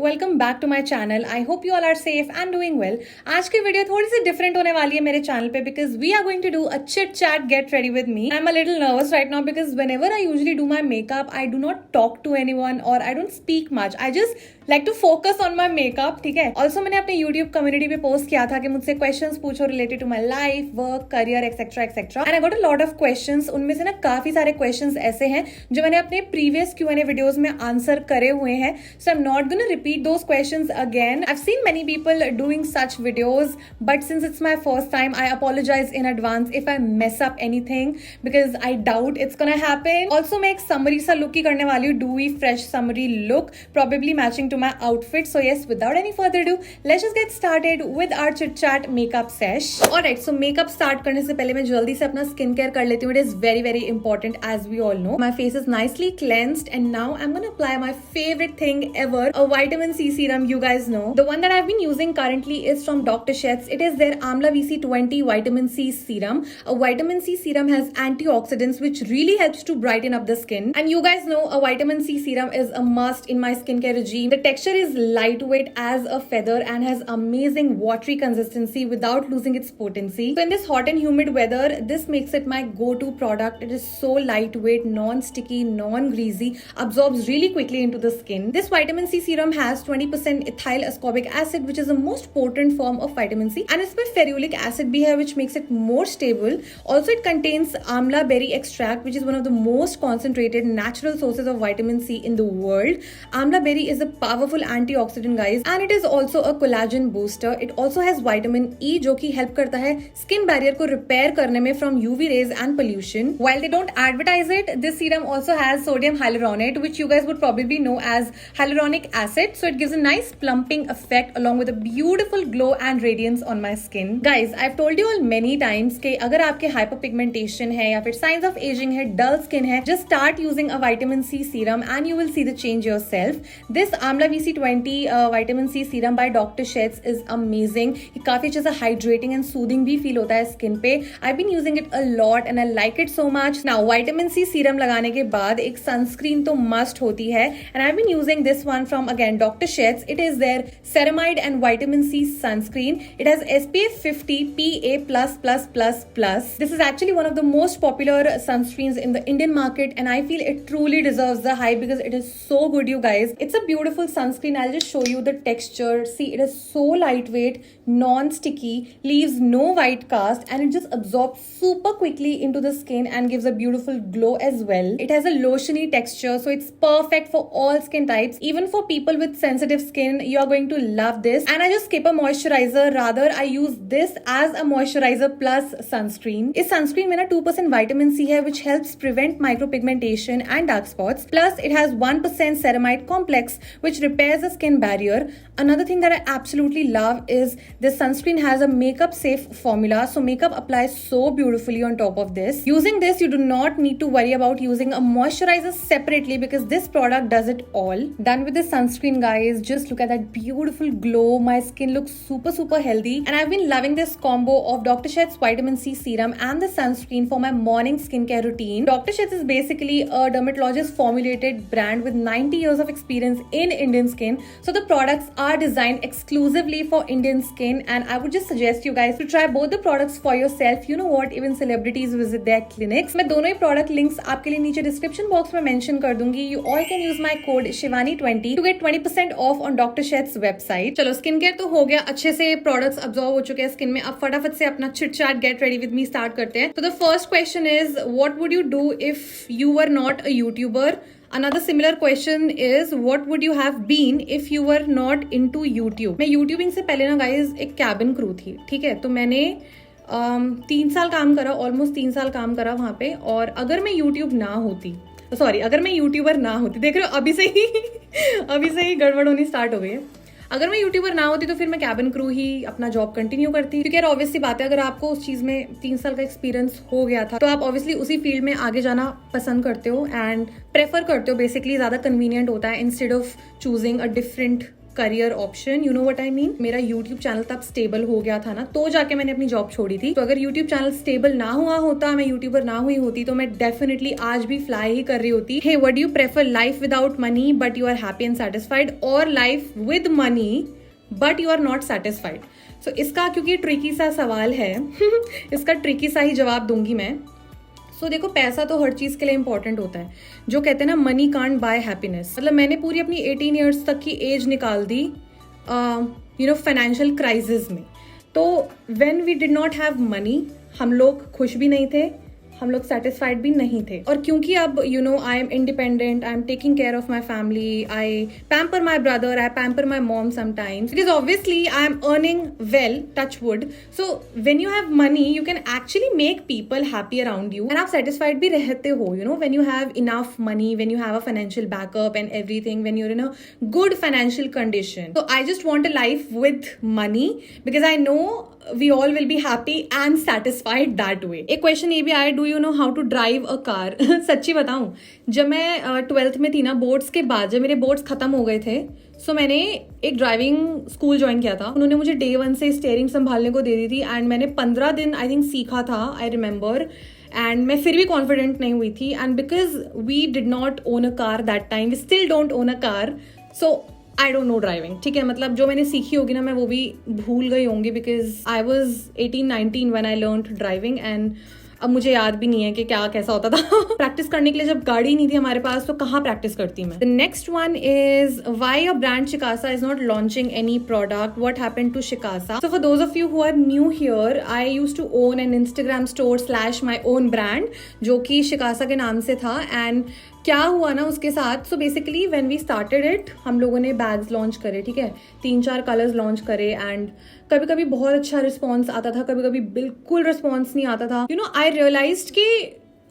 Welcome back to my channel. I hope you all are safe and doing well. आज की video थोड़ी सी different होने वाली है मेरे चैनल पे because we are going to do a chit chat get ready with me. I am a little nervous right now because whenever I usually do my makeup I do not talk to anyone और I don't speak much. I just like to focus on my makeup. ठीक है। Also मैंने अपने YouTube community पे post किया था कि मुझसे क्वेश्चंस पूछो related to my life, work, career etcetera etcetera and I got a lot of questions. उनमें से ना काफी सारे क्वेश्चंस ऐसे हैं जो मैंने अपने प्रीवियस Q&A वीडियोस में आंसर करे हुए हैं, so I am not gonna repeat those questions again. I've seen many people doing such videos, but since it's my first time, I apologize in advance if I mess up anything because I doubt it's gonna happen. Also, मैं एक summary सा look ही करने वाली हूँ, dewy fresh summary look, probably matching to my outfit. So yes, without any further ado, let's just get started with our chit chat makeup sesh. Alright, so makeup start करने से पहले मैं जल्दी से अपना skin care कर लेती हूँ. It is very very important as we all know. My face is nicely cleansed and now I'm gonna apply my favorite thing ever, a vitamin C serum. You guys know the one that I've been using currently is from Dr. Sheth's. It is their Amla VC20 vitamin C serum. A vitamin C serum has antioxidants which really helps to brighten up the skin, and you guys know a vitamin C serum is a must in my skincare regime. The texture is lightweight as a feather and has amazing watery consistency without losing its potency. So in this hot and humid weather, this makes it my go-to product. It is so lightweight, non-sticky, non-greasy, absorbs really quickly into the skin. This vitamin C serum has 20% ethyl ascorbic acid, which is the most potent form of vitamin C, and इसमें ferulic acid भी है, which makes it more stable. Also, it contains amla berry extract, which is one of the most concentrated natural sources of vitamin C in the world. Amla berry is a powerful antioxidant, guys, and it is also a collagen booster. It also has vitamin E, जो कि help करता है skin barrier को repair करने में from UV rays and pollution. While they don't advertise it, this serum also has sodium hyaluronate, which you guys would probably know as hyaluronic acid. So it gives a nice plumping effect along with a beautiful glow and radiance on my skin. Guys, I've told you all many times कि अगर आपके hyperpigmentation है या फिर signs of aging है, dull skin है, just start using a vitamin C serum and you will see the change yourself. This Amla VC20 vitamin C serum by Dr. Sheth's is amazing. ये काफी अच्छे से hydrating and soothing भी feel होता है skin पे. I've been using it a lot and I like it so much. Now, vitamin C serum लगाने के बाद एक sunscreen तो must होती है, and I've been using this one from again Dr. Sheth's. It is their ceramide and vitamin C sunscreen. It has SPF 50 PA++++. This is actually one of the most popular sunscreens in the Indian market, and I feel it truly deserves the hype because it is so good, you guys. It's a beautiful sunscreen. I'll just show you the texture. See, it is so lightweight, non-sticky, leaves no white cast, and it just absorbs super quickly into the skin and gives a beautiful glow as well. It has a lotiony texture, so it's perfect for all skin types. Even for people with sensitive skin, you are going to love this. And I just skip a moisturizer. Rather, I use this as a moisturizer plus sunscreen. इस sunscreen में ना 2% vitamin C है, which helps prevent micropigmentation and dark spots. Plus, it has 1% ceramide complex, which repairs the skin barrier. Another thing that I absolutely love is this sunscreen has a makeup safe formula, so makeup applies so beautifully on top of this. Using this, you do not need to worry about using a moisturizer separately because this product does it all. Done with the sunscreen, guys. Just look at that beautiful glow. My skin looks super healthy, and I've been loving this combo of Dr. Sheth's vitamin C serum and the sunscreen for my morning skincare routine. Dr. Sheth's is basically a dermatologist formulated brand with 90 years of experience in Indian skin, so the products are designed exclusively for Indian skin, and I would just suggest you guys to try both the products for yourself. You know what, even celebrities visit their clinics. मैं दोनों ही product links आपके लिए नीचे description box में mention कर दूंगी. You all can use my code Shivani20 to get 20% off on Dr. Sheth's website. चलो, skin care तो हो गया, अच्छे से प्रोडक्ट्स अब्सॉर्ब हो चुके हैं स्किन में. अब फटाफट से अपना chit chat get ready with me start करते हैं. तो the first question is what would you do if you were not a YouTuber. Another similar question is what would you have been if you were not into YouTube. मैं YouTubing से पहले ना guys एक cabin crew थी. ठीक है, तो मैंने 3 साल काम करा, ऑलमोस्ट 3 साल काम करा वहां पे. और अगर मैं यूट्यूब ना होती, सॉरी, अगर मैं यूट्यूबर ना होती, देख रहे हो अभी से ही गड़बड़ होनी स्टार्ट हो गई है. अगर मैं यूट्यूबर ना होती तो फिर मैं कैबिन क्रू ही अपना जॉब कंटिन्यू करती, क्योंकि यार ऑब्वियसली बात है, अगर आपको उस चीज में 3 साल का एक्सपीरियंस हो गया था तो आप ऑब्वियसली उसी फील्ड में आगे जाना पसंद करते हो एंड प्रेफर करते हो. बेसिकली ज्यादा कन्वीनियंट होता है instead of choosing a different career option, you know what I mean. मेरा यूट्यूब चैनल तब स्टेबल हो गया था ना, तो जाके मैंने अपनी जॉब छोड़ी थी। तो अगर यूट्यूब चैनल स्टेबल ना हुआ होता, मैं यूट्यूबर ना हुई होती, तो मैं डेफिनेटली आज भी फ्लाई ही कर रही होती। Hey what do you prefer, life without money but you are happy and satisfied, और life with money but you are not satisfied? So इसका क्योंकि ट्रिकी सा सवाल है इसका ट्रिकी सा ही जवाब दूंगी मैं। सो देखो, पैसा तो हर चीज के लिए इंपॉर्टेंट होता है। जो कहते हैं ना, मनी कांट बाय हैप्पीनेस, मतलब मैंने पूरी अपनी 18 ईयर्स तक की एज निकाल दी यू नो फाइनेंशियल क्राइसिस में। तो when we did not have money, हम लोग खुश भी नहीं थे, हम लोग सेटिस्फाइड भी नहीं थे। और क्योंकि अब you know I am independent, I am taking care of my family, I pamper my brother, I pamper my mom sometimes, because obviously I am earning well, touch wood. So when you have money you can actually make people happy around you, and आप satisfied भी रहते हो, you know, when you have enough money, when you have a financial backup and everything, when you're in a good financial condition. So I just want a life with money because I know we all will be happy and satisfied that way. एक question ये भी आया, do you know how to drive a car? सच्ची बताऊं, जब मैं 12th में थी ना, बोर्ड्स के बाद जब मेरे बोर्ड्स खत्म हो गए थे, सो मैंने एक ड्राइविंग स्कूल ज्वाइन किया था। उन्होंने मुझे डे 1 से स्टीयरिंग संभालने को दे दी थी, एंड मैंने 15 दिन आई थिंक सीखा था, आई रिमेंबर। एंड मैं फिर भी कॉन्फिडेंट नहीं हुई थी, and because we did not own a car that time, we still don't own a car, so I don't know driving. ठीक है, मतलब जो मैंने सीखी होगी ना, मैं वो भी भूल गई होंगी, because I was 18-19 when I learn driving, and अब मुझे याद भी नहीं है कि क्या कैसा होता था प्रैक्टिस करने के लिए जब गाड़ी नहीं थी हमारे पास, तो कहाँ प्रैक्टिस करती मैं। The next one is why your brand Shikasa is not launching any product, what happened to Shikasa? So for those of you who are new here, I used to own an Instagram store / my own brand, जो कि शिकासा के नाम से था। And क्या हुआ ना उसके साथ, so basically when we started it, हम लोगों ने बैग्स लॉन्च करे, ठीक है, 3-4 कलर्स लॉन्च करे, एंड कभी कभी बहुत अच्छा रिस्पॉन्स आता था, कभी कभी बिल्कुल रिस्पॉन्स नहीं आता था। यू नो, आई रियलाइज्ड कि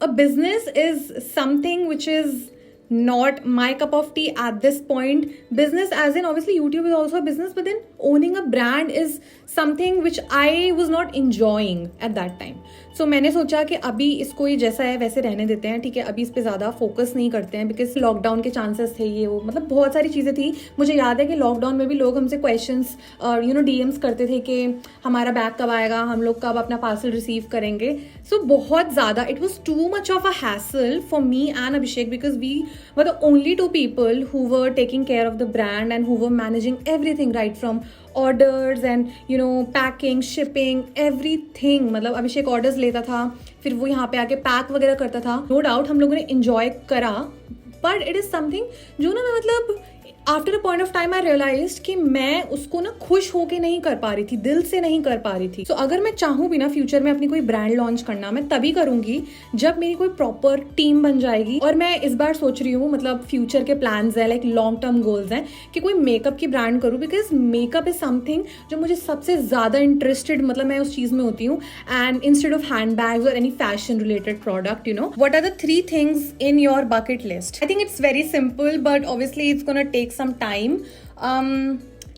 a business is something which is not my cup of tea at this point. Business as in obviously YouTube is also a business, but then owning a brand is something which I was not enjoying at that time. So मैंने सोचा कि अभी इसको ये जैसा है वैसे रहने देते हैं, ठीक है, अभी इस पे ज़्यादा फोकस नहीं करते हैं, बिकॉज लॉकडाउन के चांसेस थे, ये वो, मतलब बहुत सारी चीज़ें थी। मुझे याद है कि लॉकडाउन में भी लोग हमसे क्वेश्चंस यू नो DMs करते थे कि हमारा बैग कब आएगा, हम लोग कब अपना पार्सल रिसीव करेंगे। सो बहुत ज़्यादा it was too much of a hassle for me and Abhishek, because we were the only 2 people who were taking care of the brand and who were managing everything, right from orders and you know packing, shipping, everything. मतलब अभिषेक orders लेता था, फिर वो यहाँ पे आके pack वगैरह करता था। No doubt हम लोगों ने enjoy करा, but it is something जो ना मैं मतलब after a point of time I realised कि मैं उसको ना खुश होके नहीं कर पा रही थी, दिल से नहीं कर पा रही थी। सो अगर मैं चाहूँ भी ना फ्यूचर में अपनी कोई ब्रांड लॉन्च करना, मैं तभी करूंगी जब मेरी कोई प्रॉपर टीम बन जाएगी। और मैं इस बार सोच रही हूँ, मतलब फ्यूचर के प्लान्स है, लाइक लॉन्ग टर्म गोल्स हैं, कि कोई मेकअप की ब्रांड करूँ, बिकॉज मेकअप इज समथिंग जो मुझे सबसे ज्यादा इंटरेस्टेड, मतलब मैं उस चीज में होती हूँ। And instead of hand bags और any fashion related product, you know, what are the 3 things in your bucket list? I think it's very simple, but obviously it's gonna take some time.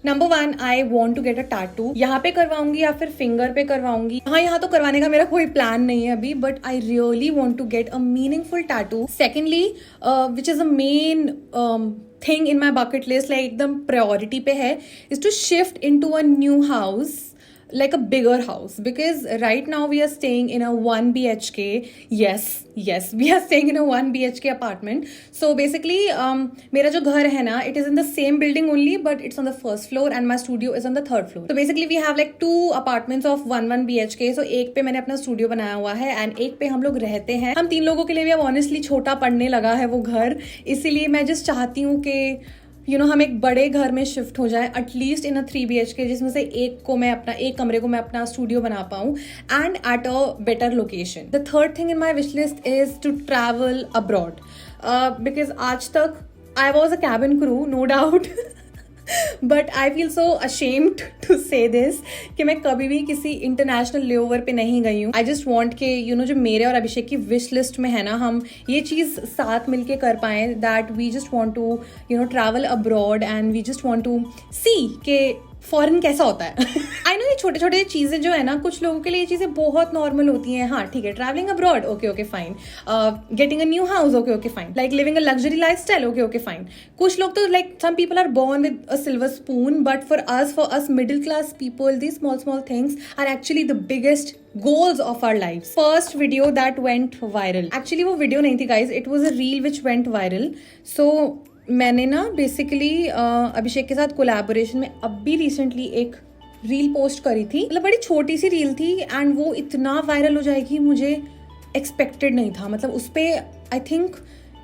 Number 1, I want to get a tattoo. यहाँ पे करवाऊंगी या फिर finger पे करवाऊंगी? हाँ, यहाँ तो करवाने का मेरा कोई प्लान नहीं है अभी, but I really want to get a meaningful tattoo. Secondly, which is a main thing in my bucket list, like एकदम प्रायोरिटी पे है, is to shift into a new house, like a bigger house, because right now we are staying in a 1 BHK. Yes, we are staying in a 1 BHK apartment. So basically मेरा जो घर है ना, it is in the same building only, but it's on the first floor and my studio is on the 3rd floor. So basically we have like 2 apartments of 1 BHK. So एक पे मैंने अपना studio बनाया हुआ है and एक पे हम लोग रहते हैं। हम 3 लोगों के लिए भी अब ऑनेस्टली छोटा पड़ने लगा है वो घर, इसीलिए मैं जस्ट चाहती हूँ कि हम एक बड़े घर में शिफ्ट हो जाए, एटलीस्ट इन अ 3 BHK, जिसमें से एक कमरे को मैं अपना स्टूडियो बना पाऊँ, and at a better location. The third thing in my wish list is to travel abroad, because आज तक I was a cabin crew, no doubt, but I feel so ashamed to say this कि मैं कभी भी किसी international layover पे नहीं गई हूँ। आई जस्ट वॉन्ट के जो मेरे और अभिषेक की विश लिस्ट में है ना, हम ये चीज़ साथ मिलके कर पाएँ, that we just want to travel abroad and we just want to see के फॉरेन कैसा होता है। आई नो ये छोटे छोटे चीजें जो है ना, कुछ लोगों के लिए ये चीजें बहुत नॉर्मल होती हैं। हाँ ठीक है, travelling abroad, okay okay fine, getting a new house, okay okay fine, like living a luxury lifestyle, okay okay fine. कुछ लोग तो like some people are born with a silver spoon, but for us middle class people the small small things are actually the biggest goals of our lives. First video that went viral, actually वो video नहीं थी guys, it was a reel which went viral. So मैंने ना basically अभिषेक के साथ collaboration में अभी recently एक रील पोस्ट करी थी, मतलब बड़ी छोटी सी रील थी एंड वो इतना वायरल हो जाएगी मुझे एक्सपेक्टेड नहीं था। मतलब उस पे आई थिंक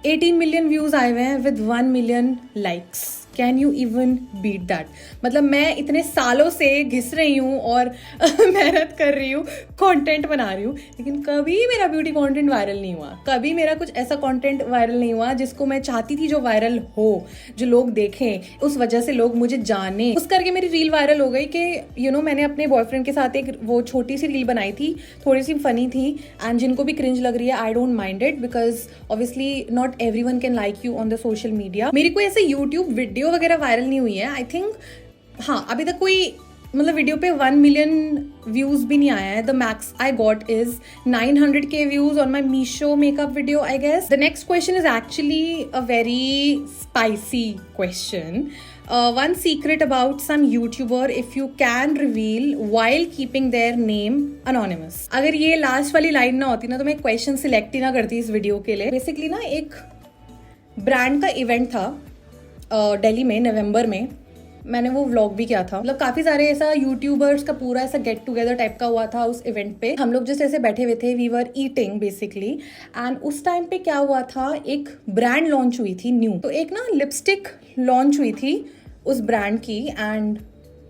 18 मिलियन व्यूज आए हुए हैं with 1 million likes. Can you even beat that? मतलब मैं इतने सालों से घिस रही हूँ और मेहनत कर रही हूँ, कंटेंट बना रही हूँ, लेकिन कभी मेरा ब्यूटी कंटेंट वायरल नहीं हुआ। कभी मेरा कुछ ऐसा कंटेंट वायरल नहीं हुआ जिसको मैं चाहती थी जो वायरल हो, जो लोग देखें, उस वजह से लोग मुझे जाने। उस करके मेरी रील वायरल हो गई कि मैंने अपने बॉयफ्रेंड के साथ एक वो छोटी सी रील बनाई थी, थोड़ी सी फनी थी, एंड जिनको भी क्रिंज लग रही है I don't mind it, because obviously not everyone can like you on the social media. मेरी कोई ऐसे यूट्यूब वीडियो वगैरह वायरल नहीं हुई है आई थिंक। हाँ अभी तक कोई मतलब वीडियो पे 1 मिलियन व्यूज भी नहीं आया है। The max I got is 900K views on my Meesho makeup video I guess. The next question is actually a very spicy question. One secret about some YouTuber if you can reveal while keeping their name anonymous. अगर ये last वाली line ना होती ना तो मैं question select ही ना करती इस वीडियो के लिए। बेसिकली ना एक ब्रांड का इवेंट था दिल्ली में नवंबर में, मैंने वो व्लॉग भी किया था। मतलब काफी सारे ऐसा यूट्यूबर्स का पूरा ऐसा गेट टुगेदर टाइप का हुआ था उस इवेंट पे। हम लोग जैसे ऐसे बैठे हुए थे, we were eating basically, and उस टाइम पे क्या हुआ था, एक ब्रांड लॉन्च हुई थी न्यू। तो एक ना लिपस्टिक लॉन्च हुई थी उस ब्रांड की, एंड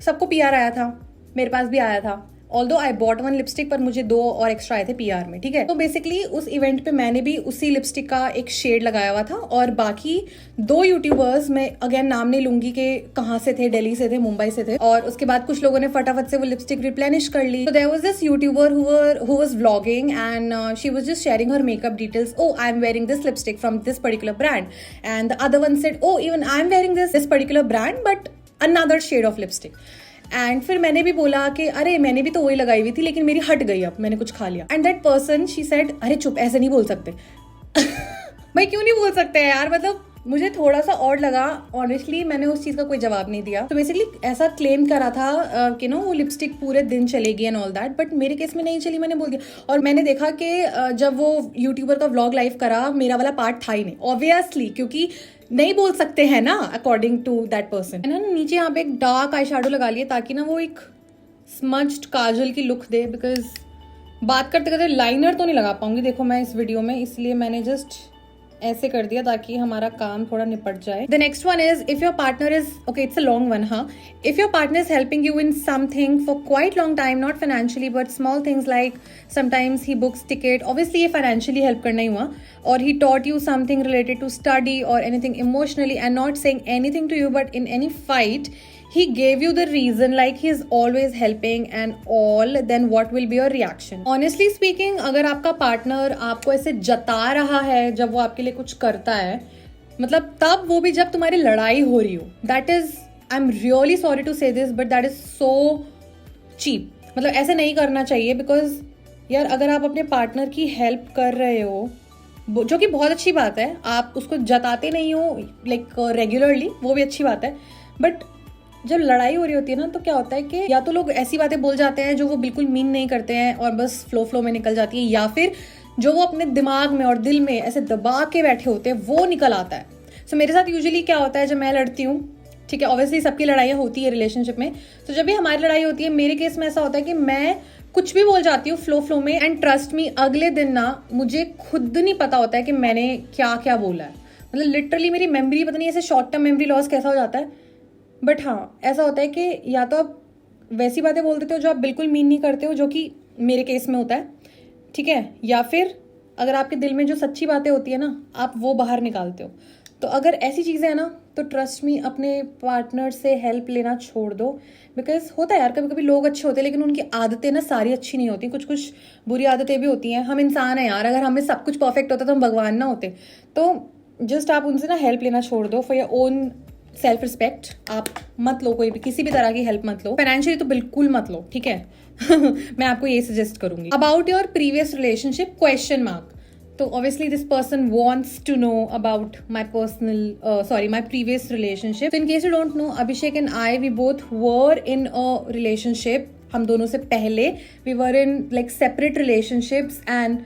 सबको पीआर आया था, मेरे पास भी आया था। ऑल्दो आई बॉट 1 लिपस्टिक, पर मुझे 2 और एक्स्ट्रा आए थे पीआर में, ठीक है। तो बेसिकली उस इवेंट पे मैंने भी उसी लिपस्टिक का एक शेड लगाया हुआ था, और बाकी 2 यूट्यूबर्स, मैं अगेन नाम नहीं लूंगी कि कहाँ से थे, दिल्ली से थे, मुंबई से थे, और उसके बाद कुछ लोगों ने फटाफट से वो लिपस्टिक रिप्लेनिश कर ली। तो there was this YouTuber who was vlogging and she was just sharing her makeup details. Oh, I am wearing this lipstick from this particular brand, and the other one said, oh, even I am wearing this particular brand but another shade of lipstick. And फिर मैंने भी बोला कि अरे मैंने भी तो वही लगाई हुई थी लेकिन मेरी हट गई, अब मैंने कुछ खा लिया। And that person she said, अरे चुप, ऐसे नहीं बोल सकते। भाई क्यों नहीं बोल सकते यार, मतलब मुझे थोड़ा सा ऑड लगा ऑनेस्टली। मैंने उस चीज का कोई जवाब नहीं दिया। तो बेसिकली ऐसा क्लेम करा था कि वो लिपस्टिक पूरे दिन चलेगी एंड ऑल दैट, बट मेरे केस में नहीं चली, मैंने बोल दिया। और मैंने देखा कि जब वो यूट्यूबर का व्लॉग लाइव करा, मेरा वाला पार्ट था ही नहीं ऑब्वियसली, क्योंकि नहीं बोल सकते हैं ना अकॉर्डिंग टू दैट पर्सन। है ना, नीचे यहाँ पे एक डार्क आई शेडो लगा लिए ताकि ना वो एक स्मज्ड काजल की लुक दे, बिकॉज बात करते करते लाइनर तो नहीं लगा पाऊंगी देखो मैं इस वीडियो में, इसलिए मैंने जस्ट ऐसे कर दिया ताकि हमारा काम थोड़ा निपट जाए। The next one is if your partner is, okay it's a long one, हाँ, if your partner is helping you in something for quite long time, not financially but small things like sometimes he books ticket, obviously ये financially help करना ही हुआ, और he taught you something related to study और anything emotionally, and not saying anything to you, but in any fight he gave you the reason like he is always helping and all, then what will be your reaction? Honestly speaking, अगर आपका partner आपको ऐसे जता रहा है जब वो आपके लिए कुछ करता है, मतलब तब वो भी जब तुम्हारी लड़ाई हो रही हो, that is, I'm really sorry to say this but that is so cheap. मतलब ऐसे नहीं करना चाहिए, बिकॉज यार अगर आप अपने पार्टनर की हेल्प कर रहे हो, जो कि बहुत अच्छी बात है, आप उसको जताते नहीं हो लाइक रेगुलरली, वो भी अच्छी बात है, बट जब लड़ाई हो रही होती है ना तो क्या होता है कि या तो लोग ऐसी बातें बोल जाते हैं जो वो बिल्कुल मीन नहीं करते हैं और बस फ्लो में निकल जाती है, या फिर जो वो अपने दिमाग में और दिल में ऐसे दबा के बैठे होते हैं वो निकल आता है। सो मेरे साथ यूजुअली क्या होता है जब मैं लड़ती हूँ, ठीक है, ऑब्वियसली सबकी लड़ाइयाँ होती है रिलेशनशिप में, तो जब भी हमारी लड़ाई होती है, मेरे केस में ऐसा होता है कि मैं कुछ भी बोल जाती हूँ फ्लो में, एंड ट्रस्ट मी अगले दिन ना मुझे खुद नहीं पता होता है कि मैंने क्या क्या बोला है। मतलब लिटरली मेरी मेमोरी पता नहीं ऐसे शॉर्ट टर्म मेमोरी लॉस कैसा हो जाता है, बट हाँ ऐसा होता है कि या तो आप वैसी बातें बोल देते हो जो आप बिल्कुल मीन नहीं करते हो, जो कि मेरे केस में होता है, ठीक है, या फिर अगर आपके दिल में जो सच्ची बातें होती है ना आप वो बाहर निकालते हो। तो अगर ऐसी चीज़ें हैं ना तो ट्रस्ट मी अपने पार्टनर से हेल्प लेना छोड़ दो, बिकॉज होता है यार कभी कभी लोग अच्छे होते हैं लेकिन उनकी आदतें ना सारी अच्छी नहीं होती, कुछ कुछ बुरी आदतें भी होती हैं। हम इंसान हैं यार, अगर हमें सब कुछ परफेक्ट होता तो हम भगवान ना होते। तो जस्ट आप उनसे ना हेल्प लेना छोड़ दो for your own self respect, आप मत लो कोई भी किसी भी तरह की हेल्प मत लो, फाइनेंशियली तो बिल्कुल मत लो, ठीक है। मैं आपको ये सजेस्ट करूंगी। About your previous relationship question mark, तो obviously this person wants to know about my my previous relationship. In case you don't know, Abhishek and I we both were in a relationship. हम दोनों से पहले we were in like separate relationships, and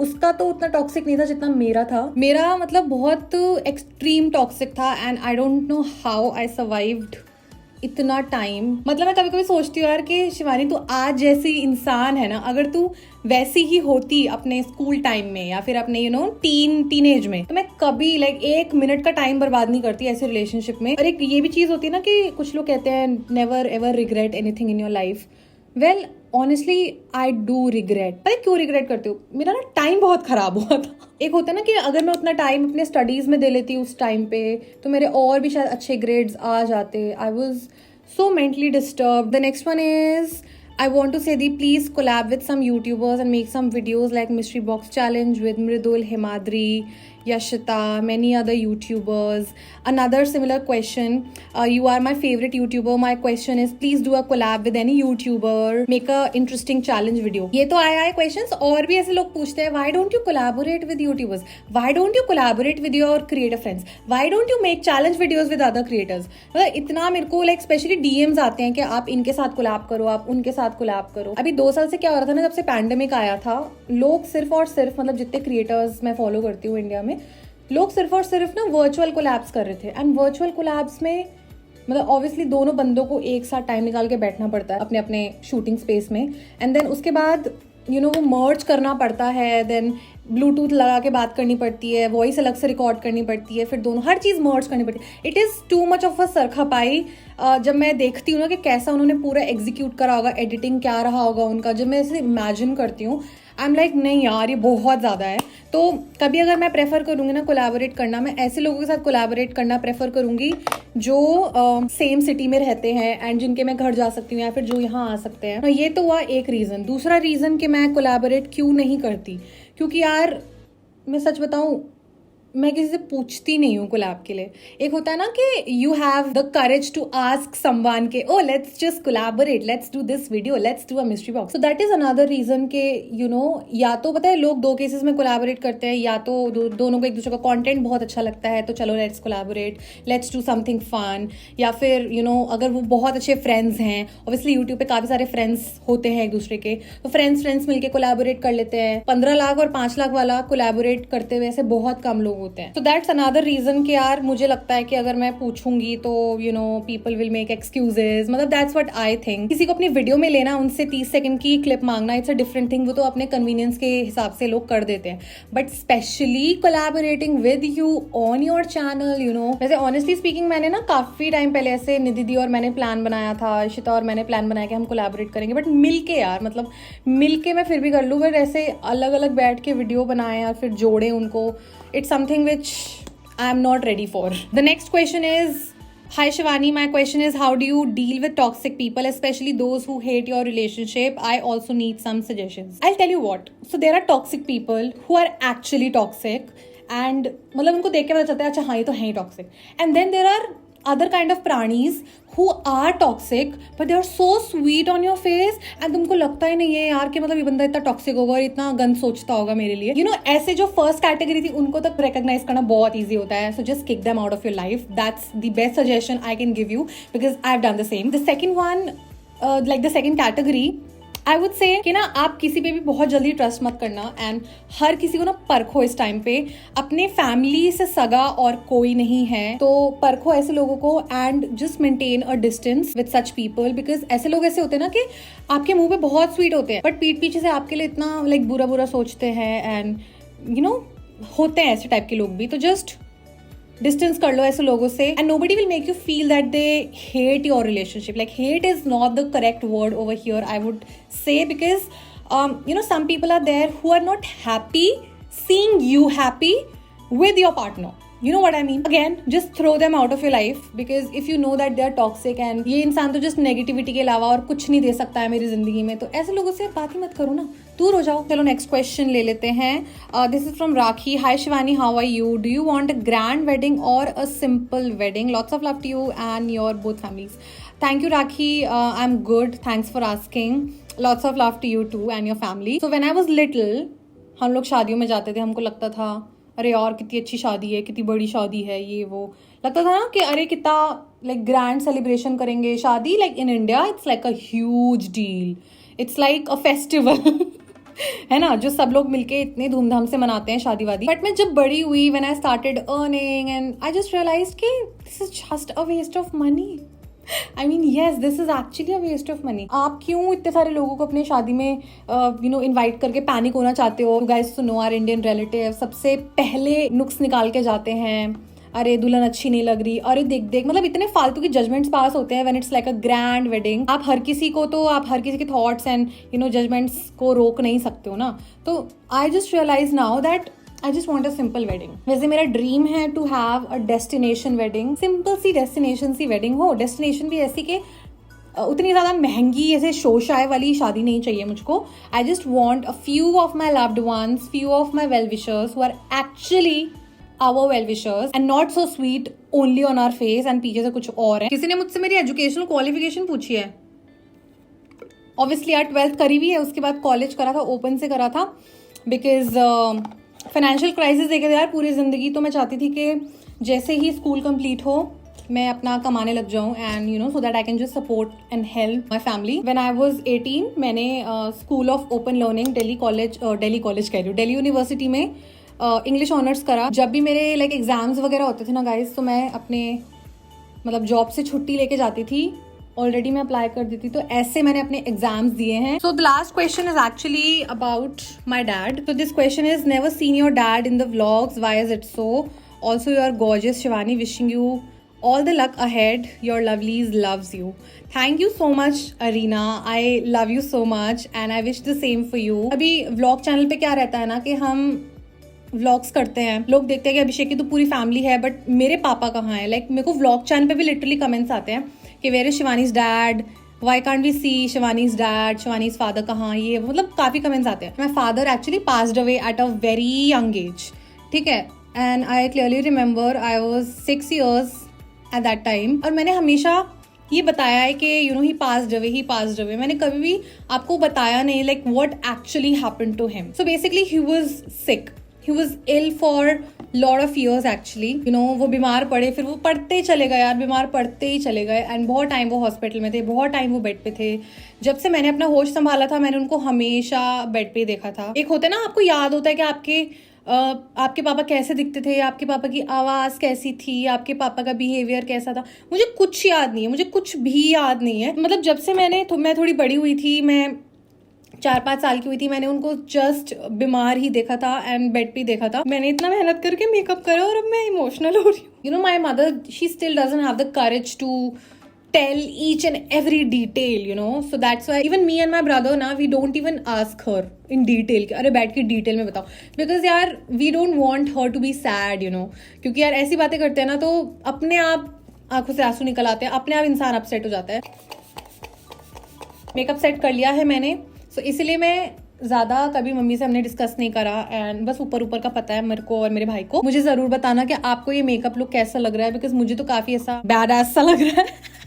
उसका तो उतना toxic नहीं था जितना मेरा था। मेरा मतलब बहुत एक्सट्रीम टॉक्सिक था, and I don't know how I survived इतना टाइम। मतलब मैं कभी कभी सोचती हूँ यार कि शिवानी तू आज जैसी इंसान है ना, अगर तू वैसी ही होती अपने स्कूल टाइम में या फिर अपने टीनेज में, तो मैं कभी लाइक 1 मिनट का टाइम बर्बाद नहीं करती ऐसे रिलेशनशिप में। और एक ये भी चीज होती है ना कि कुछ लोग कहते हैं never ever regret anything in your life. Well honestly I do regret. पता है क्यों रिग्रेट करती हूँ? मेरा ना टाइम बहुत खराब हुआ था। एक होता है ना कि अगर मैं उतना टाइम अपने स्टडीज में दे लेती उस टाइम पे, तो मेरे और भी शायद अच्छे ग्रेड्स आ जाते। I was so mentally disturb. The next one is I want to say please collab with some YouTubers and make some videos like Mystery Box Challenge with Mridul, Himadri, Yashita, many other YouTubers. Another similar question, you are my favorite YouTuber. My question is please do a collab with any YouTuber. Make a interesting challenge video. ये तो आए questions और भी ऐसे लोग पूछते हैं why don't you collaborate with YouTubers? Why don't you collaborate with your creator friends? Why don't you make challenge videos with other creators? मतलब इतना मेरे को like specially DMs आते हैं कि आप इनके साथ collab करो, आप उनके साथ कोलैब करो। अभी 2 साल से क्या हो रहा था ना, जब से पैंडेमिक आया था, लोग सिर्फ और सिर्फ मतलब जितने क्रिएटर्स मैं फॉलो करती हूँ इंडिया में, लोग सिर्फ और सिर्फ ना वर्चुअल कोलैब्स कर रहे थे। एंड वर्चुअल कोलैब्स में मतलब ऑब्वियसली दोनों बंदों को एक साथ टाइम निकाल के बैठना पड़ता है अपने अपने शूटिंग स्पेस में, एंड देन उसके बाद वो मर्ज करना पड़ता है, देन ब्लूटूथ लगा के बात करनी पड़ती है, वॉइस अलग से रिकॉर्ड करनी पड़ती है, फिर दोनों हर चीज़ मर्ज करनी पड़ती है। It is too much of a सरखपाई। जब मैं देखती हूँ ना कि कैसा उन्होंने पूरा एग्जीक्यूट करा होगा, एडिटिंग क्या रहा होगा उनका, जब मैं इसे इमेजिन करती हूँ, आई एम लाइक नहीं यार ये बहुत ज़्यादा है। तो कभी अगर मैं प्रेफर करूँगी ना कोलैबोरेट करना, मैं ऐसे लोगों के साथ कोलैबोरेट करना प्रेफर करूँगी जो सेम सिटी में रहते हैं एंड जिनके मैं घर जा सकती हूँ या फिर जो यहाँ आ सकते हैं। ये तो हुआ एक रीज़न। दूसरा रीज़न कि मैं कोलैबोरेट क्यों नहीं करती, क्योंकि यार मैं सच बताऊँ, मैं किसी से पूछती नहीं हूँ कोलैब के लिए। एक होता है ना कि you have the courage to ask someone के oh let's just collaborate, let's do this video, let's do a mystery box. So that is another reason के या तो पता है लोग 2 केसेस में कोलैबोरेट करते हैं, या तो दोनों को एक दूसरे का कंटेंट बहुत अच्छा लगता है तो चलो let's collaborate, let's do something fun, या फिर अगर वो बहुत अच्छे फ्रेंड्स हैं, ऑब्वियसली यूट्यूब पे काफी सारे फ्रेंड्स होते हैं एक दूसरे के, तो फ्रेंड्स मिलके कोलैबोरेट कर लेते हैं। 15 लाख और 5 लाख वाला कोलैबोरेट करते हुए ऐसे बहुत कम लोग होते हैं। तो दैट्स अनदर रीजन कि यार मुझे लगता है कि अगर मैं पूछूंगी तो पीपल विल मेक एक्सक्यूजेज। मतलब दैट्स व्हाट आई थिंक। किसी को अपनी वीडियो में लेना, उनसे 30 सेकंड की क्लिप मांगना, इट्स अ डिफरेंट थिंग। वो तो अपने कन्वीनियंस के हिसाब से लोग कर देते हैं, but specially collaborating with you on your channel वैसे ऑनेस्टली स्पीकिंग मैंने ना काफी टाइम पहले ऐसे निधि दी और मैंने प्लान बनाया था, इशिता और मैंने प्लान बनाया कि हम कोलैबोरेट करेंगे, बट मिलके यार मतलब मिलके मैं फिर भी कर लूँ, बट ऐसे अलग अलग बैठ के वीडियो बनाए और फिर जोड़े उनको, it's something which I am not ready for. The next question is, hi Shivani, my question is how do you deal with toxic people, especially those who hate your relationship? I also need some suggestions. I'll tell you what. So there are toxic people who are actually toxic and मतलब उनको देख के पता चलता है अच्छा हाँ ये तो है ही toxic. And then there are other kind of प्राणीज who are toxic but they are so sweet on your face and तुमको लगता ही नहीं है यार कि मतलब ये बंदा इतना टॉक्सिक होगा और इतना गंद सोचता होगा मेरे लिए। ऐसे जो फर्स्ट कैटेगरी थी उनको तक रिकॉग्नाइज करना बहुत ईजी होता है। So just kick them out of your life. That's the best suggestion I can give you because I have done the same. The second one, like the second category, I would say कि ना आप किसी पे भी बहुत जल्दी trust मत करना एंड हर किसी को ना परखो। इस टाइम पे अपने फैमिली से सगा और कोई नहीं है तो परखो ऐसे लोगों को and just maintain a distance with such people, because ऐसे लोग ऐसे होते हैं ना कि आपके मुंह पे बहुत स्वीट होते हैं बट पीठ पीछे से आपके लिए इतना लाइक बुरा बुरा सोचते हैं एंड होते हैं ऐसे टाइप के लोग भी। तो जस्ट डिस्टेंस कर लो ऐसे लोगों से and nobody will make you feel that they hate your relationship. Like hate is not the correct word over here I would say, because some people are there who are not happy seeing you happy with your partner. You know what I mean? Again, just throw them out of your life because if you know that they are toxic and ये इंसान तो just negativity के अलावा और कुछ नहीं दे सकता है मेरी जिंदगी में, तो ऐसे लोगों से बात ही मत करो ना, दूर हो जाओ. चलो नेक्स्ट क्वेश्चन ले लेते हैं. This is from Rakhi. Hi Shivani, how are you? Do you want a grand wedding और a simple wedding? Lots of love to you and your both families. Thank you, Rakhi. I'm good. Thanks for asking. Lots of love to you too and your family. So when I was little, हम लोग शादियों में जाते थे, हमको लगता था अरे यार कितनी अच्छी शादी है, कितनी बड़ी शादी है, ये वो लगता था ना कि अरे कितना लाइक ग्रैंड सेलिब्रेशन करेंगे शादी. Like in India it's like a huge deal, it's like a festival है ना, जो सब लोग मिलके इतने धूमधाम से मनाते हैं शादी वादी. बट मैं जब बड़ी हुई, when I started earning and I just realised कि this is just a waste of money. I mean, yes, this is actually a waste of money. आप क्यों इतने सारे लोगों को अपने शादी में इनवाइट करके पैनिक होना चाहते हो? You guys to know our Indian relatives सबसे पहले नुक्स निकाल के जाते हैं. अरे दुल्हन अच्छी नहीं लग रही, अरे देख देख, मतलब इतने फालतू की जजमेंट्स पास होते हैं when it's like a grand wedding. आप हर किसी के थॉट्स एंड जजमेंट्स को रोक नहीं सकते हो ना. तो I just realise now that I just want a simple wedding. वैसे मेरा ड्रीम है to have a destination wedding, simple सी डेस्टिनेशन सी वेडिंग हो. डेस्टिनेशन भी ऐसी कि उतनी ज़्यादा महंगी ऐसे शोशाय वाली शादी नहीं चाहिए मुझको. I just want a few of my loved ones, few of my well wishers who are actually our well wishers and not so sweet only on our face and पीछे से कुछ और है. किसी ने मुझसे मेरी एजुकेशनल क्वालिफिकेशन पूछी है. ऑब्वियसली यार 12th करी हुई है, उसके बाद कॉलेज करा था, ओपन से करा था बिकॉज फाइनेंशियल क्राइसिस देखे थे यार पूरी ज़िंदगी. तो मैं चाहती थी कि जैसे ही स्कूल कंप्लीट हो मैं अपना कमाने लग जाऊं and so that I can just support and help my family. When I was 18 मैंने school of open learning Delhi university में इंग्लिश ऑनर्स करा. जब भी मेरे लाइक एग्जाम्स वगैरह होते थे ना गाइज, तो मैं अपने मतलब जॉब से छुट्टी लेके जाती थी. ऑलरेडी मैं अप्लाई कर दी थी, तो ऐसे मैंने अपने एग्जाम्स दिए हैं. So the last question is actually about my dad. So this question is never seen your dad in the vlogs, why is it so? Also you are gorgeous Shivani, wishing you all the luck ahead, your lovelies loves you. Thank you so much Arina, I love you so much and I wish the same for you. अभी vlog channel पे क्या रहता है ना कि हम vlogs करते हैं, लोग देखते हैं कि अभिषेक की तो पूरी फैमिली है बट मेरे पापा कहाँ है. लाइक मेरे को व्लॉग चैनल पे भी लिटरली कमेंट्स आते हैं कि where is Shivani's dad, why can't we see Shivani's dad, Shivani's father कहाँ, ये मतलब काफ़ी कमेंट्स आते हैं. My father actually passed away at a very young age, ठीक है. And I clearly remember I was 6 years at that time. और मैंने हमेशा ये बताया है कि ही पास्ड अवे. मैंने कभी भी आपको बताया नहीं like what actually happened to him. So basically he was sick, he was ill for lot of years actually. वो बीमार पड़े, फिर वो पड़ते ही चले गए यार, बीमार पड़ते ही चले गए. एंड बहुत टाइम वो हॉस्पिटल में थे, बहुत टाइम वो बेड पे थे. जब से मैंने अपना होश संभाला था मैंने उनको हमेशा बेड पे ही देखा था. एक होता है ना, आपको याद होता है कि आपके पापा कैसे दिखते थे, आपके पापा की आवाज़ कैसी थी, आपके पापा का बिहेवियर कैसा था. मुझे कुछ याद नहीं है, मुझे कुछ भी याद नहीं है. मतलब जब से मैं थोड़ी बड़ी हुई थी, मैं 4-5 साल की हुई थी, मैंने उनको जस्ट बीमार ही देखा था एंड बेड पे देखा था. मैंने इतना मेहनत करके मेकअप करा और अब मैं इमोशनल हो रही हूँ. My mother she still doesn't have the courage to tell each and every detail, so that's why even me and my brother now we don't even ask her in detail कि अरे बैठ के detail में बताओ, because यार we don't want her to be sad, क्योंकि यार ऐसी बातें करते हैं ना तो अपने आप आंखों से आंसू निकल आते हैं, अपने आप इंसान अपसेट हो जाता है. मेकअप सेट कर लिया है मैंने, so इसलिए मैं ज़्यादा कभी मम्मी से हमने डिस्कस नहीं करा एंड बस ऊपर ऊपर का पता है मेरे को और मेरे भाई को. मुझे ज़रूर बताना कि आपको ये मेकअप लुक कैसा लग रहा है, बिकॉज मुझे तो काफ़ी ऐसा बैड सा लग रहा है.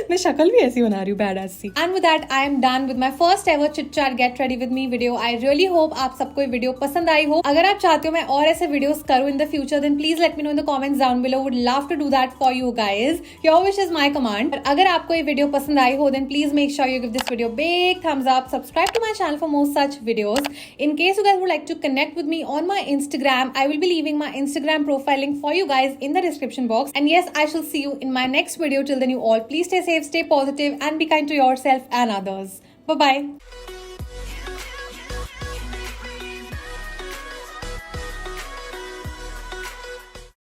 मैं शक्ल भी ऐसी बना रही हूँ बैड एज सी. And with that I am done with my first ever chit chat get ready with me video. I really hope आप सबको ये वीडियो पसंद आई हो. अगर आप चाहते हो मैं और ऐसे वीडियोस करूँ in the future then please let me know in the comments down below. Would love to do that for you guys. Your wish is my command. अगर आपको ये वीडियो पसंद आई हो then please make sure you give this video big thumbs up. Subscribe to my channel for more such videos. In case you guys would like to connect with me on my Instagram, I will be leaving my Instagram profile link for you guys in the description box. And yes, I shall see you in my next video. Till then, you all please stay safe, stay positive, and be kind to yourself and others. Bye bye.